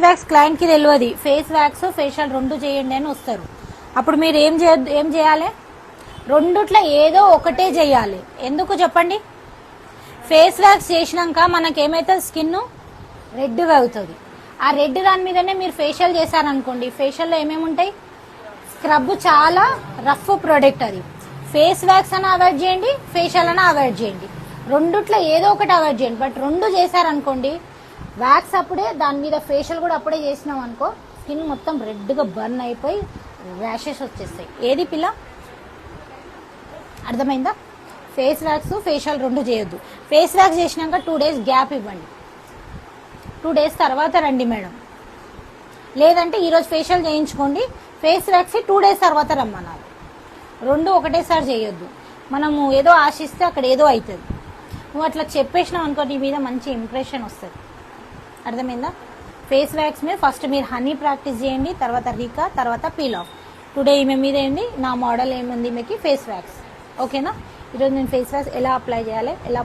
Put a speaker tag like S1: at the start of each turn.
S1: Wax client కి తెలియదు face wax facial రెండు చేయండి అని వస్తారు. అప్పుడు మీరు ఏం చేయాలి? రెండుట్లో ఏదో ఒకటే చేయాలి. ఎందుకు చెప్పండి? ఫేస్ వ్యాక్స్ చేసినాక మనకేమైతుంది, స్కిన్ రెడ్గా అవుతుంది. ఆ రెడ్ దాని మీదనే మీరు ఫేషియల్ చేశారనుకోండి, ఫేషియల్లో ఏమేమి ఉంటాయి? స్క్రబ్ చాలా రఫ్ ప్రోడక్ట్. అది ఫేస్ వ్యాక్స్ అని అవాయిడ్ చేయండి, ఫేషియల్ అని అవాయిడ్ చేయండి. రెండుట్లో ఏదో ఒకటి అవాయిడ్ చేయండి. బట్ రెండు చేశారనుకోండి, వ్యాక్స్ అప్పుడే దాని మీద ఫేషియల్ కూడా అప్పుడే చేసినాం అనుకో, స్కిన్ మొత్తం రెడ్గా బర్న్ అయిపోయి ర్యాషెస్ వచ్చేస్తాయి. ఏది పిల్ల? అర్థమైందా? ఫేస్ వ్యాక్స్ ఫేషియల్ రెండు చేయొద్దు. ఫేస్ వ్యాక్స్ చేసినాక 2 days గ్యాప్ ఇవ్వండి. 2 days తర్వాత రండి మేడం. లేదంటే ఈరోజు ఫేషియల్ చేయించుకోండి, ఫేస్ వ్యాక్స్ 2 days తర్వాత రమ్మన్నారు. రెండు ఒకటేసారి చేయొద్దు. మనము ఏదో ఆశిస్తే అక్కడ ఏదో అవుతుంది. నువ్వు అట్లా చెప్పేసినావు అనుకో, నీ మీద మంచి ఇంప్రెషన్ వస్తుంది. అర్థమైందా? ఫేస్ వ్యాక్స్ మీద ఫస్ట్ మీరు హనీ ప్రాక్టీస్ చేయండి, తర్వాత రీకా, తర్వాత పీల్ ఆఫ్. టుడే ఈమె మీద ఏంది, నా మోడల్ ఏముంది మీకు ఫేస్ వ్యాక్స్. ఓకేనా? ఈరోజు నేను ఫేస్ వ్యాక్స్ ఎలా అప్లై చేయాలి, ఎలా